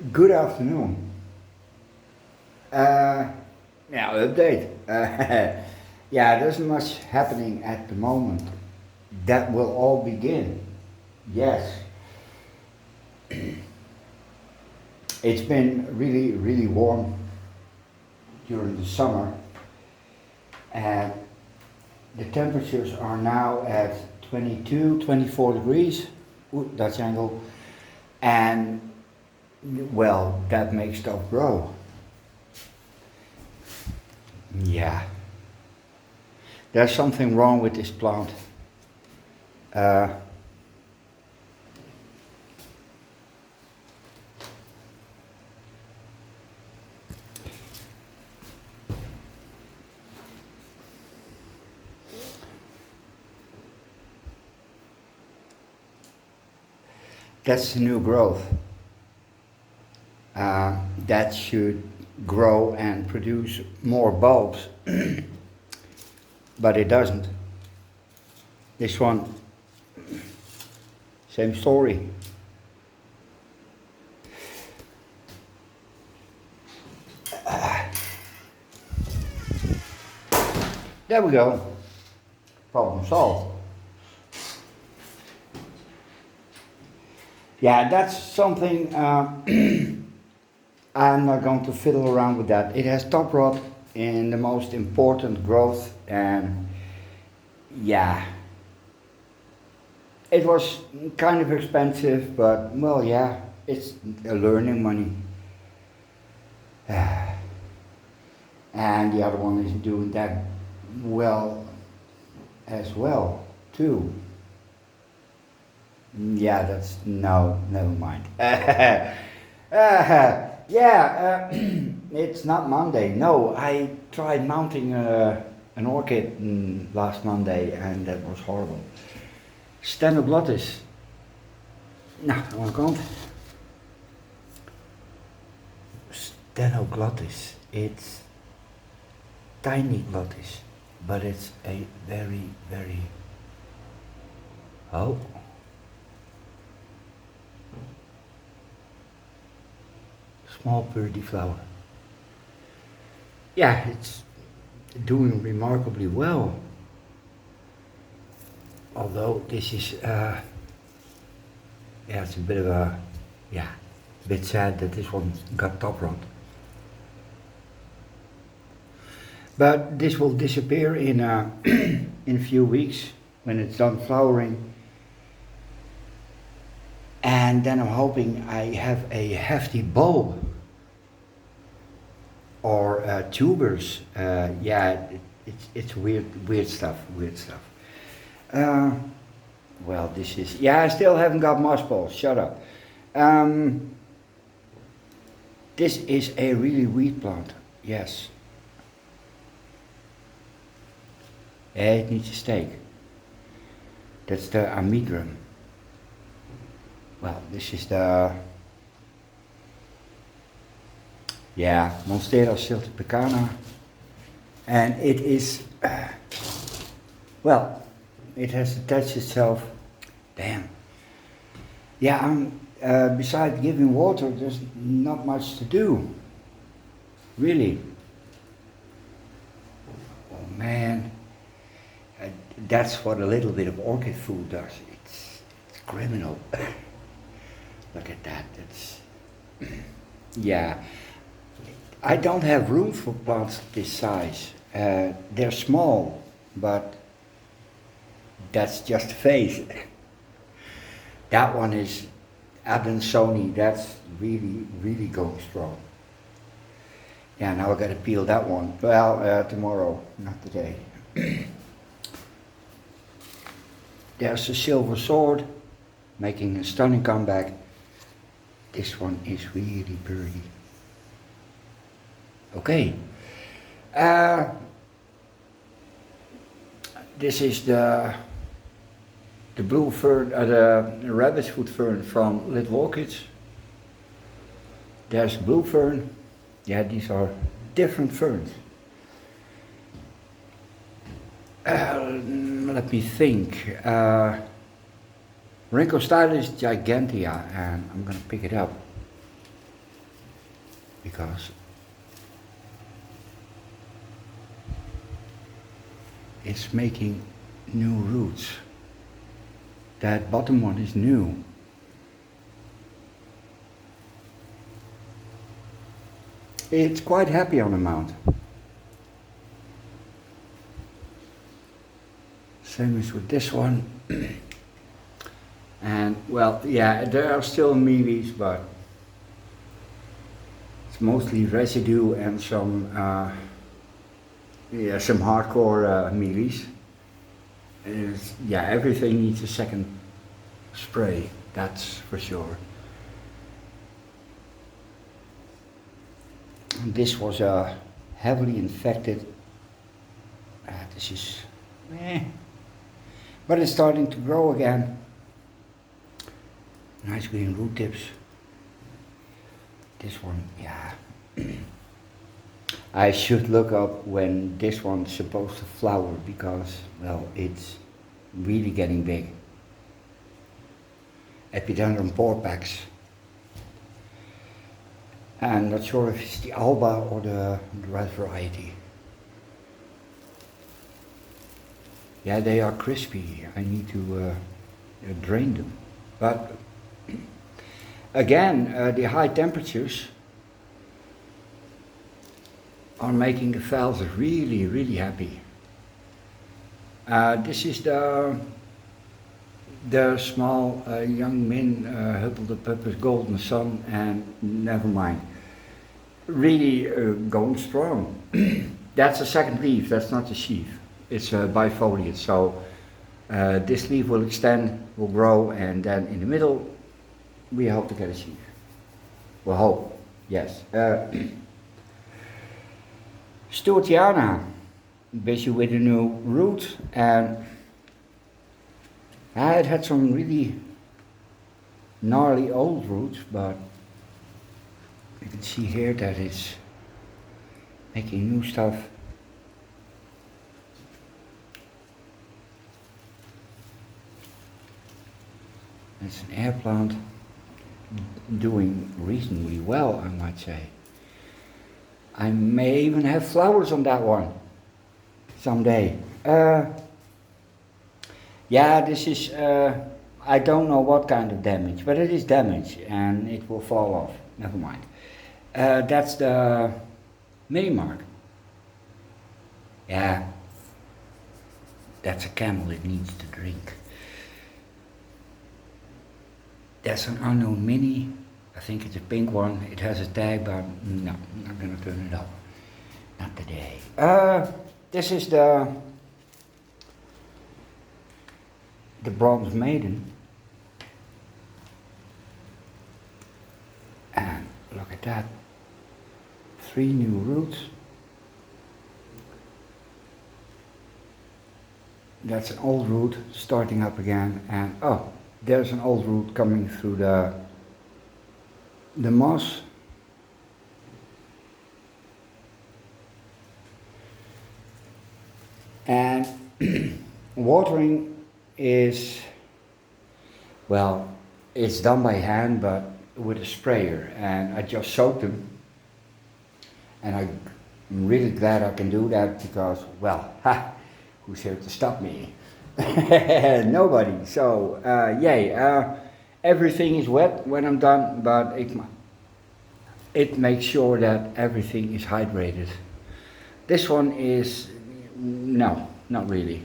Good afternoon. Uh, yeah, update. Yeah, there isn't much happening at the moment. That will all begin. Yes, it's been really, really warm during the summer, and the temperatures are now at 22, 24 degrees. Ooh, Dutch angle. And well, that makes stuff grow. Yeah, there's something wrong with this plant. Uh, that's the new growth. That should grow and produce more bulbs, but it doesn't. This one, same story. There we go. Problem solved. Yeah, that's something. I'm not going to fiddle around with that. It has top rot in the most important growth, and yeah, it was kind of expensive, but well, yeah, it's a learning money. And the other one is doing that well as well, too. Yeah, that's no, never mind. Yeah, it's not Monday. No, I tried mounting an orchid last Monday, and that was horrible. Stenoglottis. Nou, aan de kant. Stenoglottis. It's tiny glottis, but it's a very, very. Oh. Small birdie flower. Yeah, it's doing remarkably well. Although this is, yeah, it's a bit of a, yeah, a bit sad that this one got top rot. But this will disappear in in a few weeks when it's done flowering. And then I'm hoping I have a hefty bulb or tubers. Yeah, it's weird stuff, weird stuff. Uh, well, this is, yeah, I still haven't got moss balls, shut up. Um, this is a really weed plant, yes. It needs a stake. That's the amigrum. Well, this is the, yeah, Monstera siltepecana, and it is, well, it has attached itself, damn. Yeah, besides giving water, there's not much to do, really. Oh man, that's what a little bit of orchid food does. It's criminal. Look at that, it's, yeah. I don't have room for plants this size. They're small, but that's just a phase. That one is Adansoni, that's really, really going strong. Yeah, now I gotta peel that one. Well, tomorrow, not today. There's a silver sword, making a stunning comeback. This one is really pretty. Okay. This is the blue fern, the rabbit's foot fern from Little Orchids. There's blue fern. Yeah, these are different ferns. Let me think. Rhynchostylis gigantea, and I'm gonna pick it up. because it's making new roots. That bottom one is new. It's quite happy on the mount. Same as with this one. And well, yeah, there are still mealies, but it's mostly residue and some hardcore mealies. Yeah, everything needs a second spray, that's for sure. This was a heavily infected, this is, but it's starting to grow again. Nice green root tips. This one, yeah. I should look up when this one's supposed to flower because, well, it's really getting big. Epidendrum porpax. I'm not sure if it's the Alba or the red variety. Yeah, they are crispy. I need to drain them. But again, the high temperatures are making the phals really, really happy. This is the small young Min Huppeldepuppers Golden Sun, and never mind. Really going strong. That's a second leaf, that's not the sheath. It's bifoliate, so this leaf will extend, will grow, and then in the middle we hope to get a sheath. We'll hope, yes. Stewartiana, basically with a new root, and it had some really gnarly old roots, but you can see here that it's making new stuff. It's an air plant doing reasonably well, I might say. I may even have flowers on that one someday. Yeah, this is, I don't know what kind of damage, but it is damage and it will fall off. Never mind. That's the Minimark. Yeah, that's a camel, it needs to drink. That's an unknown mini. I think it's a pink one. It has a tag, but no, I'm not gonna turn it up. Not today. This is the Bronze Maiden. And look at that. 3 new roots. That's an old root starting up again, and oh, there's an old root coming through the moss. And watering is, well, it's done by hand, but with a sprayer, and I just soaked them, and I'm really glad I can do that because, well, who's here to stop me? Nobody. So yay, everything is wet when I'm done, but it makes sure that everything is hydrated. This one is, no, not really.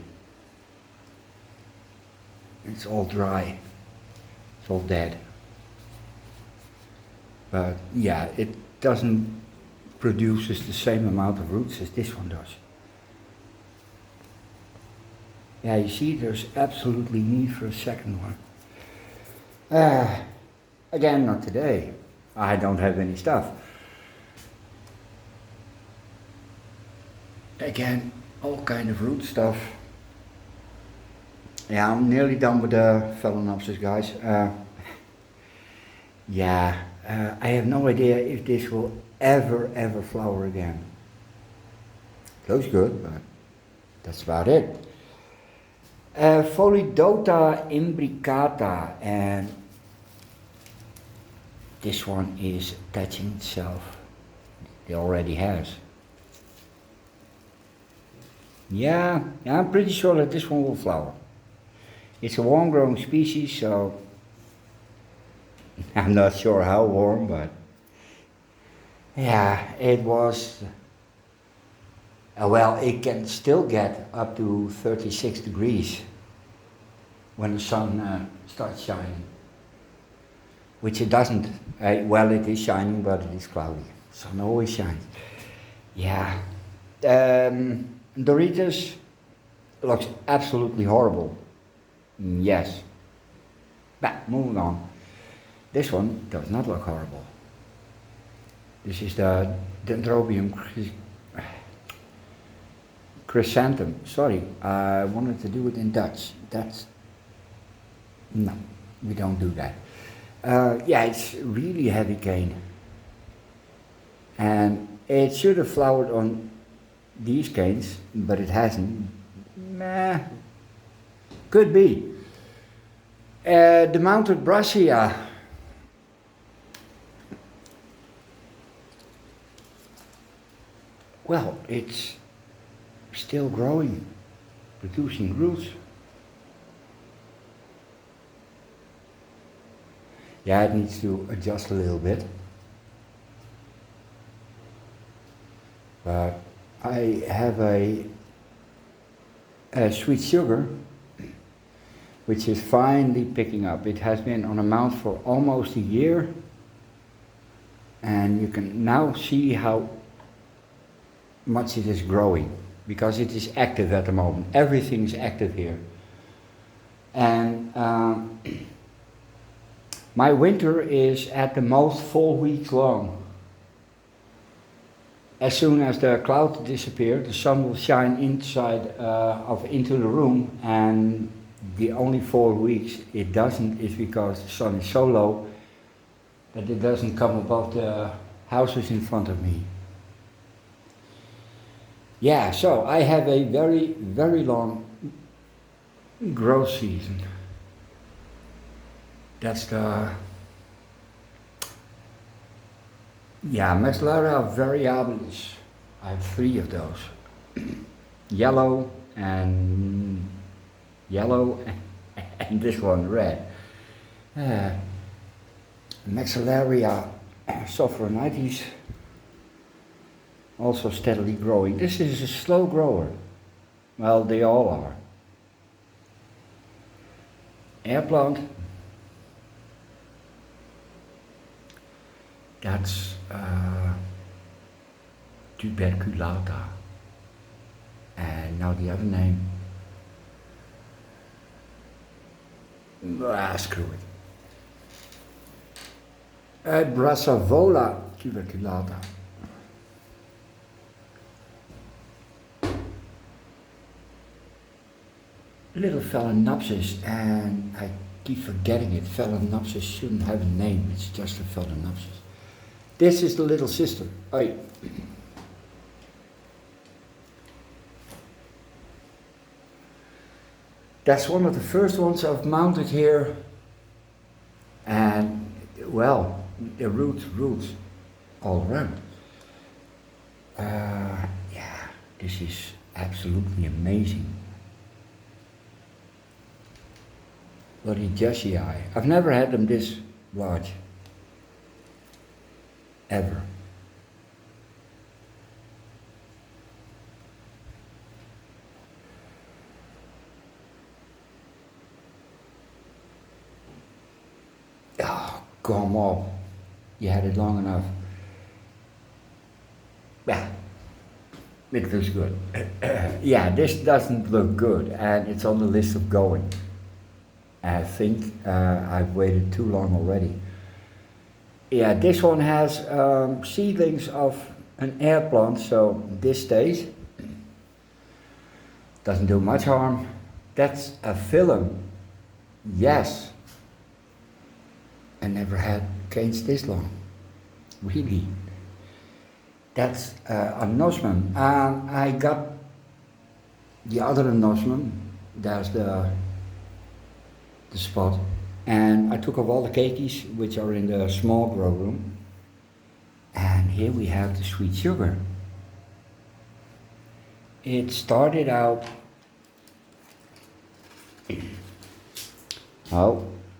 It's all dry, it's all dead. But yeah, it doesn't produces the same amount of roots as this one does. Yeah, you see, there's absolutely need for a second one. Again, not today. I don't have any stuff. Again, all kind of root stuff. Yeah, I'm nearly done with the Phalaenopsis, guys. Yeah, I have no idea if this will ever flower again. It looks good, but that's about it. Pholidota imbricata, and this one is attaching itself It already has. Yeah, I'm pretty sure that this one will flower. It's a warm-growing species, so I'm not sure how warm, but yeah, it was. Well, it can still get up to 36 degrees when the sun starts shining, which it doesn't. Well, it is shining, but it is cloudy. Sun always shines. Yeah. Doritos looks absolutely horrible. Yes. But moving on. This one does not look horrible. This is the Dendrobium chrysanthemum. Sorry, I wanted to do it in Dutch. No, we don't do that. Yeah, it's really heavy cane. And it should have flowered on these canes, but it hasn't. Meh. Could be. The mounted Brassia. Well, it's still growing, producing roots. Yeah, it needs to adjust a little bit. But I have a sweet sugar, which is finally picking up. It has been on a mount for almost a year, and you can now see how much it is growing, because it is active at the moment. Everything is active here. And my winter is at the most 4 weeks long. As soon as the clouds disappear, the sun will shine into the room, and the only 4 weeks it doesn't is because the sun is so low that it doesn't come above the houses in front of me. Yeah, so I have a very, very long growth season. That's the, Maxillary variabilis. I have 3 of those. Yellow and this one red. Maxillaria sophronitis, also steadily growing. This is a slow grower. Well, they all are. Air plant. That's tuberculata. And now the other name. Screw it. Brassavola tuberculata. Little Phalaenopsis, and I keep forgetting it. Phalaenopsis shouldn't have a name, it's just a Phalaenopsis. This is the little sister. Oi. That's one of the first ones I've mounted here, and well, the roots all around. Yeah, this is absolutely amazing. Lorigacii. I've never had them this large. Ever. Oh, come on. You had it long enough. Yeah, it looks good. Yeah, this doesn't look good, and it's on the list of going. I think I've waited too long already. Yeah, this one has seedlings of an air plant, so this stays. Doesn't do much harm. That's a phyllum. Yes. I never had canes this long. Really. That's anosmum. I got the other anosmum. There's the spot, and I took off all the keikis which are in the small grow room, And here we have the sweet sugar. It started out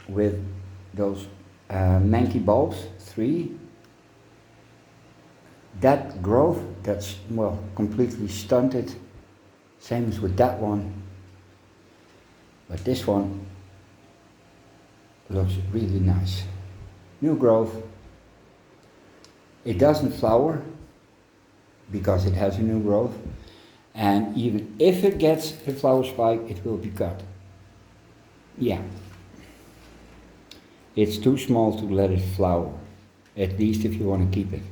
with those Mankey bulbs, 3. That growth, that's well completely stunted. Same as with that one. But this one looks really nice. New growth. It doesn't flower because it has a new growth. And even if it gets a flower spike, it will be cut. Yeah. It's too small to let it flower, at least if you want to keep it.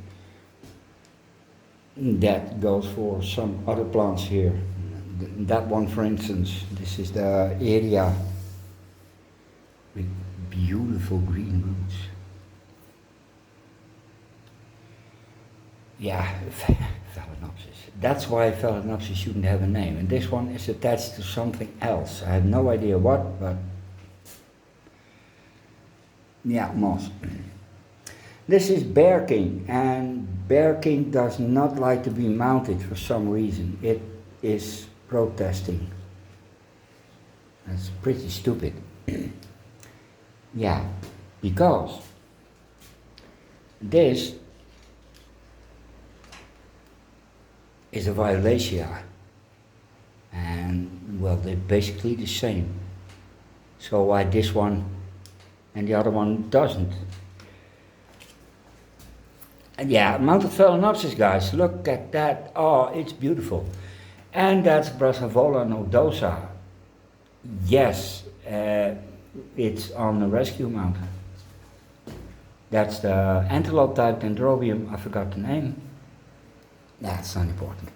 That goes for some other plants here. That one, for instance, this is the area with beautiful green roots. Yeah, Phalaenopsis. That's why Phalaenopsis shouldn't have a name. And this one is attached to something else. I have no idea what, but yeah, moss. This is Bear King, and Bear King does not like to be mounted for some reason. It is protesting. That's pretty stupid. Yeah, because this is a Violacea, and well, they're basically the same. So why this one and the other one doesn't? And yeah, mounted Phalaenopsis, guys, look at that. Oh, it's beautiful. And that's Brassavola nodosa. Yes, it's on the rescue mount. That's the antelope type Dendrobium, I forgot the name. That's not important.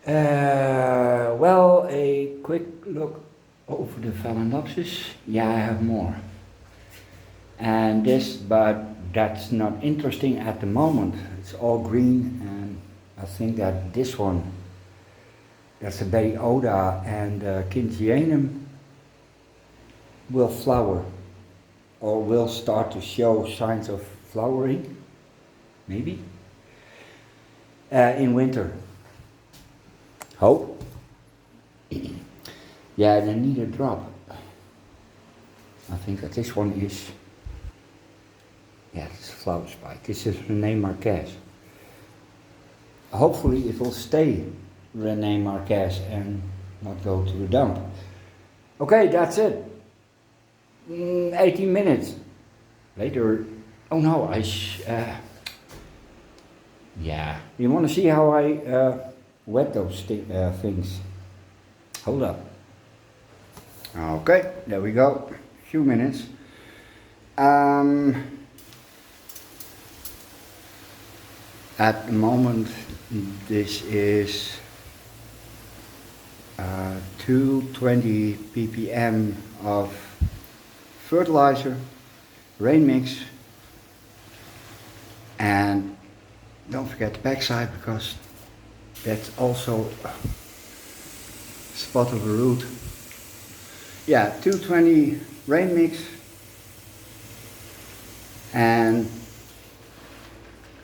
Well, a quick look over the Phalaenopsis. Yeah, I have more. And this, but that's not interesting at the moment. It's all green, and I think that this one, that's a Berioda and Kingianum, will flower or will start to show signs of flowering, maybe, in winter. Hope. Yeah, they need a drop. I think that this one is, yeah, it's a flower spike. This is René Marquez. Hopefully it will stay René Marquez and not go to the dump. Okay, that's it. 18 minutes later. Oh no, yeah, you want to see how I wet those things? Hold up. Okay, there we go. Few minutes. At the moment, this is 220 ppm of fertilizer, rain mix, and don't forget the backside because that's also a spot of a root. Yeah, 220 rain mix, and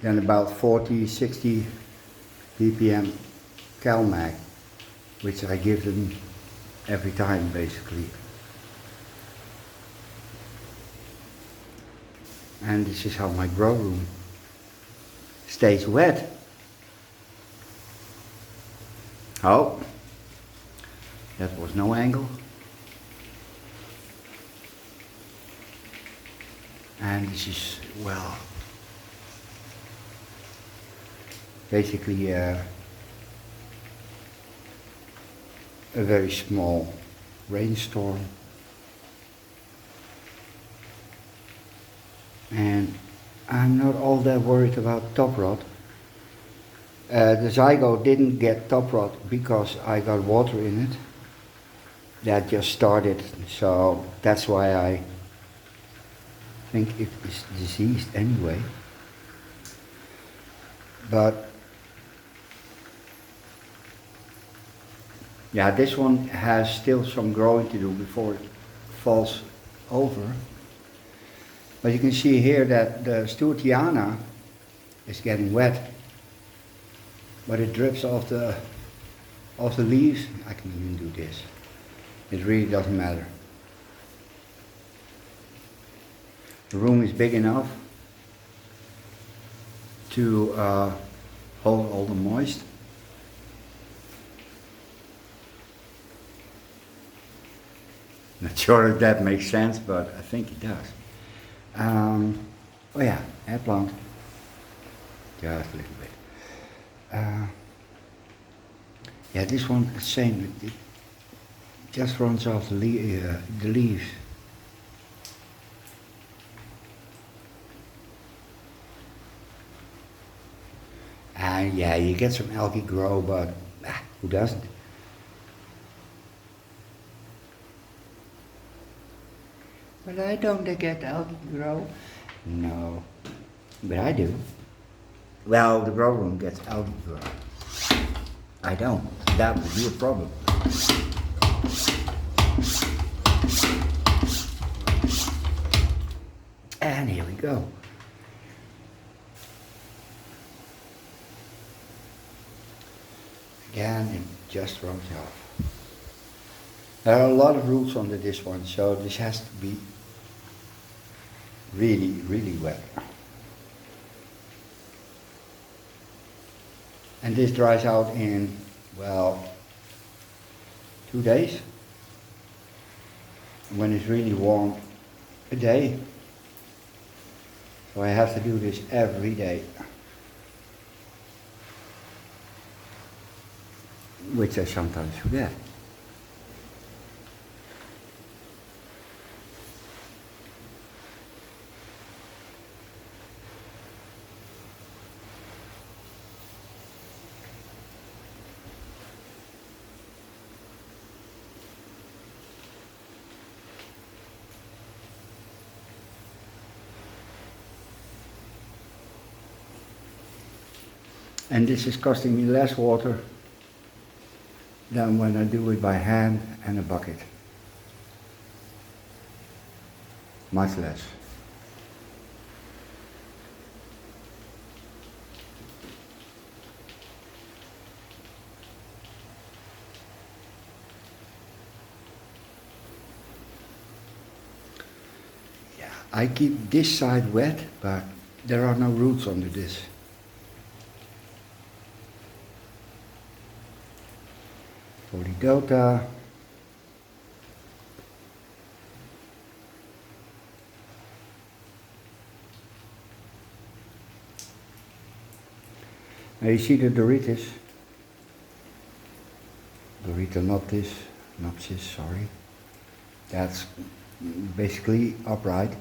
then about 40, 60 ppm CalMag, which I give them every time basically. And this is how my grow room stays wet. Oh, that was no angle. And this is, well, basically a very small rainstorm. And I'm not all that worried about top rot. The zygote didn't get top rot because I got water in it. That just started, so that's why I think it is diseased anyway. But yeah, this one has still some growing to do before it falls over. But you can see here that the Stewartiana is getting wet, but it drips off the leaves. I can even do this. It really doesn't matter. The room is big enough to hold all the moist. Not sure if that makes sense, but I think it does. Oh yeah, air plant. Just a little bit. Yeah, this one is the same. It just runs off the leaves. And yeah, you get some algae grow, but who doesn't? But I don't get algae grow. No, but I do. Well, the grow room gets algae grow. I don't. That would be a problem. And here we go. Again, it just runs off. There are a lot of roots under this one, so this has to be really, really wet. And this dries out in, well, 2 days. When it's really warm, a day. So I have to do this every day. Which I sometimes forget. And this is costing me less water than when I do it by hand and a bucket. Much less. Yeah, I keep this side wet, but there are no roots under this. Polydelta. Now you see the Doritos. Nopsis, sorry. That's basically upright.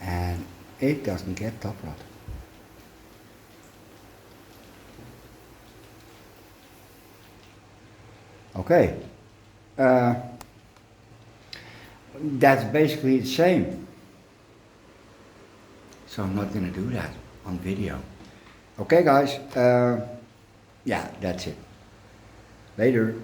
And it doesn't get top rot. Okay, that's basically the same. So I'm not going to do that on video. Okay guys, yeah, that's it. Later.